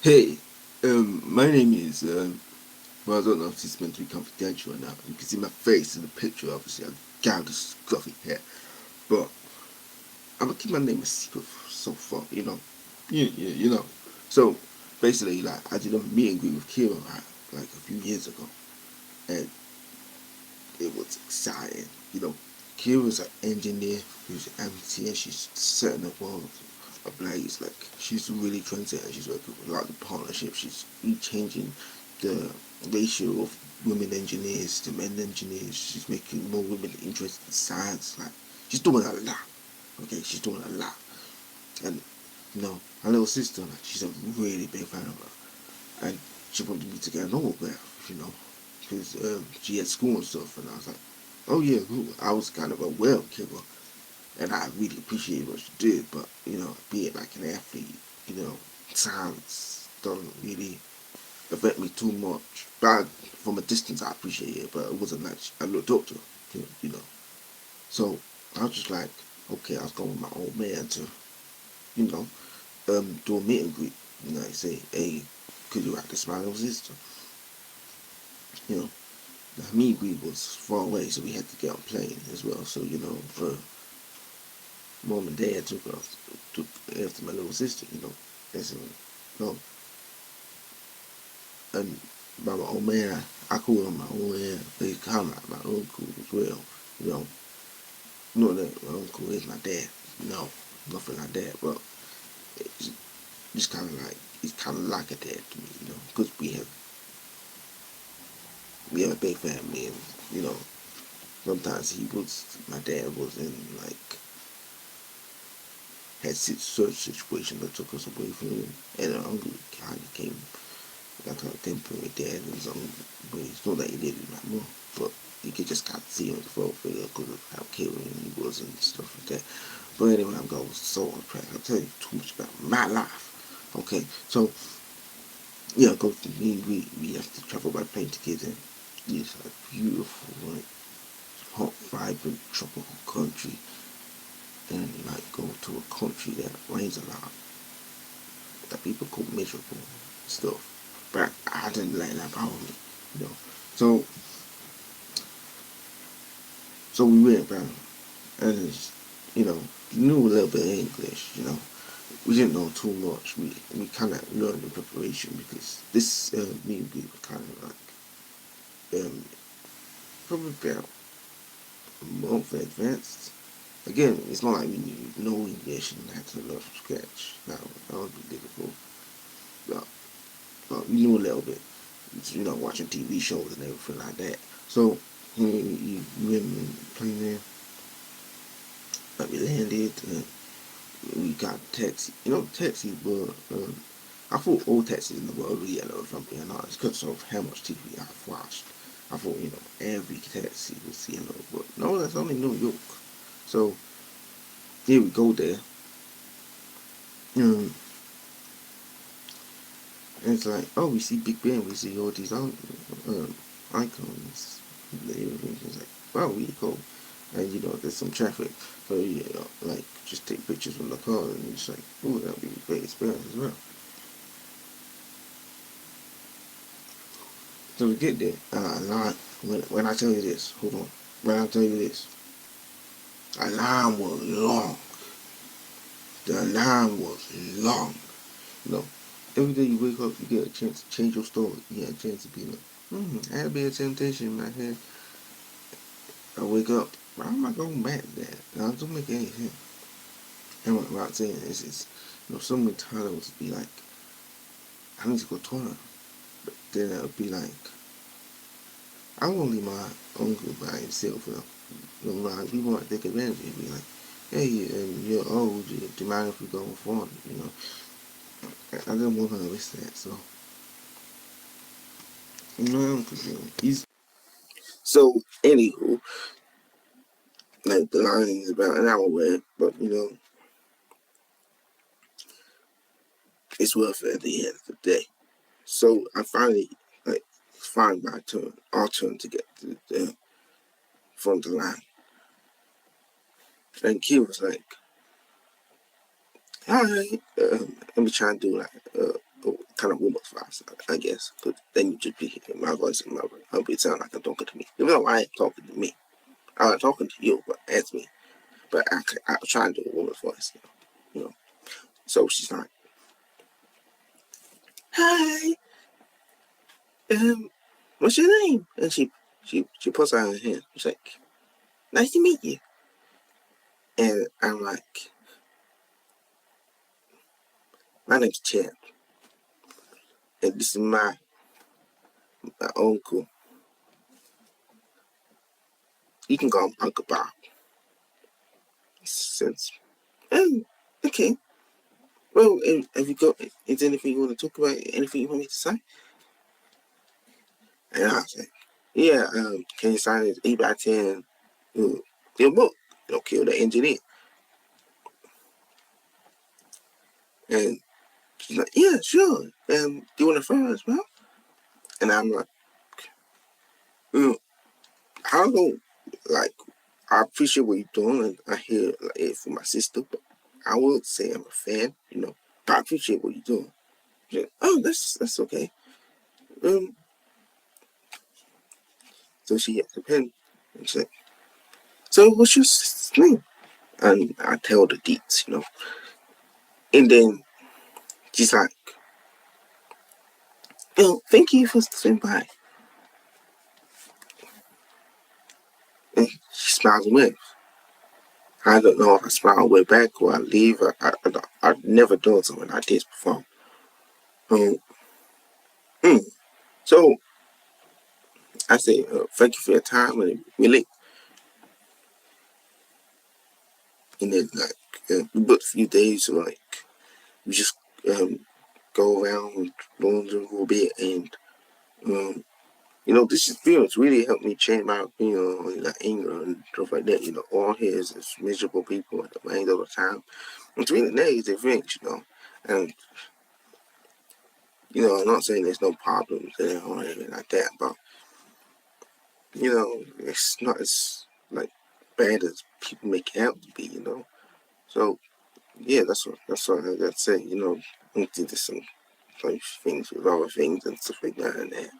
Hey, my name is, well, I don't know if this is meant to be confidential or not. You can see my face in the picture, obviously. I got this fluffy hair. But I'm gonna keep my name a secret so far, you know. So, basically, like, I did a meet and greet with Kira, right, like, a few years ago. And it was exciting, you know. Kira's an engineer who's an MC, and she's setting the world ablaze. Like, she's really trendsetting. She's working with a lot of partnerships. She's changing the ratio of women engineers to men engineers. She's making more women interested in science. Like, she's doing a lot. Okay, she's doing a lot. And her little sister, like, she's a really big fan of her, and she wanted me to get an autograph, because she had school and stuff, and I was like, oh yeah, cool. I was kind of aware of Kira, and I really appreciated what she did, but being like an athlete, science doesn't really affect me too much. But from a distance, I appreciate it, but it wasn't like I looked up to her, So I was just like, okay, I was going with my old man to, you know, do a meet and greet. I say, hey, could you write this my little sister? You know, the meet and greet was far away, so we had to get on a plane as well. So mom and dad took after my little sister. They said, no, and by my old man, I call him my old man. They call him my uncle as well. You know, not that my uncle is my dad. No, nothing like that. But it's just kind of like he's kind of like a dad to me. Because we have a big family, and you know, sometimes my dad was in like had such situation that took us away from him, and our uncle kind of came like a temporary dad in some ways. Not that he did it like more, but you could just kind of see him as a father figure because of how caring he was and stuff like that. But anyway, I'm going so on track. I'll tell you too much about my life. Okay, so yeah, go to me. We have to travel by plane together. It's a beautiful, like hot, vibrant, tropical country, and like go to a country that rains a lot, that people call miserable stuff. But I didn't let that bother me, you know. So so we went down, and knew a little bit of English, We didn't know too much. We kind of learned in preparation because this me we were kind of like probably about a month in advance. Again, it's not like we know English and had to learn from scratch. That would be difficult. But, we knew a little bit. Watching TV shows and everything like that. So we went and playing there. Like we landed. We got a taxi. Taxis were. I thought all taxis in the world were yellow, if I'm being honest, because of how much TV I've watched. I thought, every taxi was yellow, but no, that's only New York. So here we go there. Um, and it's like, oh, we see Big Ben, we see all these icons. It's like, wow, really cool. And there's some traffic, so like just take pictures from the car, and it's like, oh, that'll be a great experience as well. So we get there. Line, when I tell you this, hold on. When I tell you this, a line was long. The line was long. You know, every day you wake up, you get a chance to change your story. You get a chance to be like, I had to be a temptation in my head. I wake up, why am I going back there? Now, it don't make any sense. And what I'm saying is, so many times it would be like, I need to go to toilet. But then it would be like, I won't leave my uncle by himself. Like, people might take advantage of it. Be like, hey, you're old. Do you mind if we go on phone? I didn't want her to risk that. So, I'm confused. So, anywho, like, the line is about an hour away, but, it's worth it at the end of the day. So, I finally, like, find our turn to get to the front of the line. And Kid was like, hi, let me try and do like kind of woman's voice, I guess, because then you just be hearing my voice and my it sound like I'm talking to me. Even though I ain't talking to me, I'm talking to you, but as me. But I was trying to do a woman's voice, you know. So she's like, "Hi, what's your name?" And she puts out her hand. She's like, "Nice to meet you." And I'm like, "My name's Chad, and this is my uncle. You can call him Uncle Bob." Since, okay. Well, if you go, is there anything you want to talk about? Anything you want me to say? And I was like, "Yeah, can you sign this 8x10 your book? Kill the engineer." And she's like, "Yeah, sure. Do you want to refer as well?" And I'm like, mm, "I don't know. Like, I appreciate what you're doing, and I hear like, it from my sister, but I will say I'm a fan, But I appreciate what you're doing." She's like, "Oh, that's okay." Um, so she gets the pen, and she's like, "So what's your sister's name?" And I tell the deets. And then she's like, "Thank you for stopping by." And she smiles and waves. I don't know if I smile way back or I leave. I've never done something like this before. Um, mm. So I say, "Thank you for your time," and really, and then like we booked a few days, so like we just um, go around doing a little bit, and um, this experience really helped me change my opinion on like anger and stuff like that. All here is miserable people at the end of the time. It's really negative things, and I'm not saying there's no problems there or anything like that, but it's not as like bad as people make it out to be. So yeah, that's what I gotta say. I think there's some like things with other things and stuff like that and there.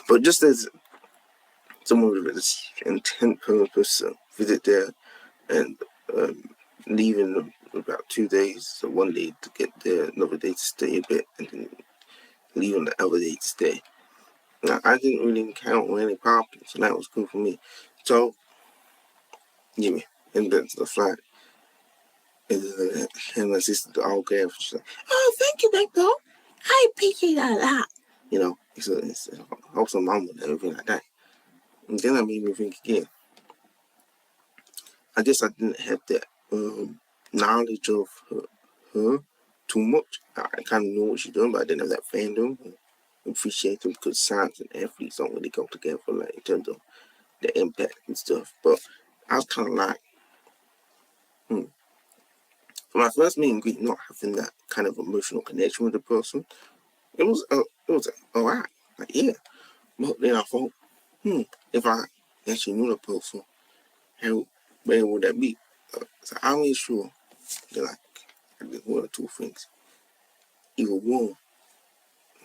But just as someone with this intent purpose visit there and um, leaving about 2 days, so one day to get there, another day to stay a bit, and then leaving the other day to stay. Now, I didn't really encounter any problems, and that was cool for me. So, yeah, and then to the flight, and my sister all gave. She's like, "Oh, thank you, big bro. I appreciate that a lot." It's also mom and everything like that. And then I made me think again. I guess I didn't have that knowledge of her too much. I kind of knew what she's doing, but I didn't have that fandom. Appreciate them because science and athletes don't really go together, like in terms of the impact and stuff. But I was kind of like, for my first meet and greet, not having that kind of emotional connection with the person, it was alright, like yeah. But then I thought, if I actually knew the person, how bad would that be? So I made sure that like I did one or two things. Either one,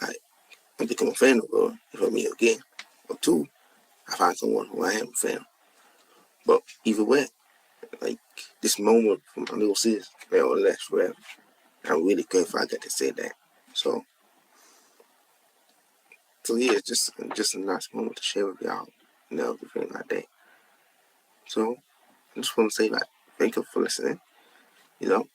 like I become a fan of her if I meet again, or two, I find someone who I am a fan of. But either way, like this moment from my little sis, that will last forever. I'm really grateful I got to say that. So, so yeah, it's just a nice moment to share with y'all, everything like that. So I just want to say like thank you for listening. You know,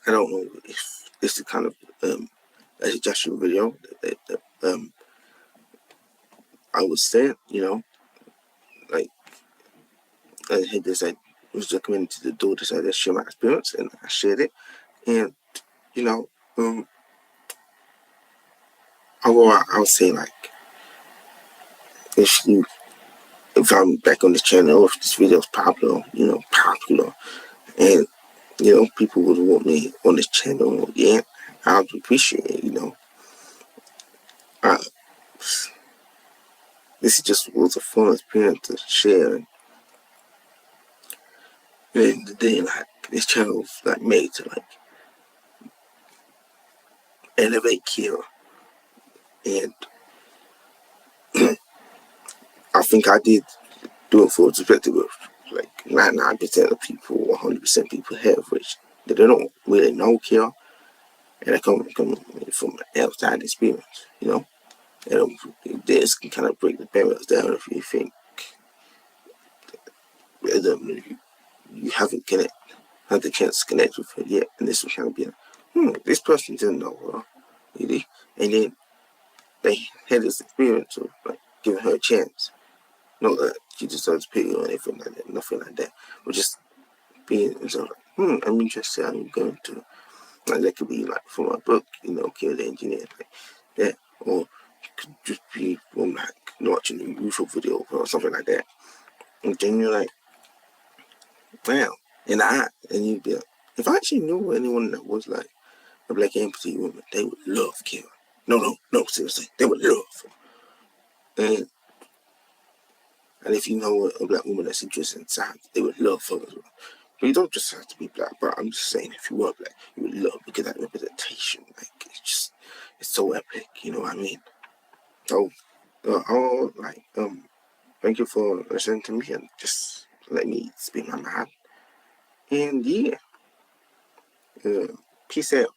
I don't know if this is kind of a suggestion video that I was saying, like I had this I was recommended to the door to say, share my experience, and I shared it. And you know, I would say like if you if I'm back on this channel, if this video is popular, popular, and people would want me on this channel, yeah, I would appreciate it. Uh, this just was a fun experience to share, and then like this channel was like made to like elevate Keira. And I think I did do it for a perspective of like 99% of people, 100% people have, which they don't really know Keira, and they come from an outside experience, you know. And this can kind of break the barriers down if you think you haven't had the chance to connect with her yet, and this will kind of be like, this person didn't know her, really, and then they had this experience of like giving her a chance. Not that she deserves pity or anything like that, nothing like that, but just being sort of like, I'm interested. I'm going to, like, that could be like from a book, you know, Kill the Engineer, like that, or it could just be from like watching a YouTube video or something like that. And then you're like, wow, and you'd be like, if I actually knew anyone that was like a black empathy woman, they would love Kill. No, seriously, they would love her. And if you know a black woman that's interested in science, they would love her as well. But you don't just have to be black, but I'm just saying if you were black, you would love because that representation, like it's so epic, you know what I mean? So thank you for listening to me and just let me speak my mind. And yeah, peace out.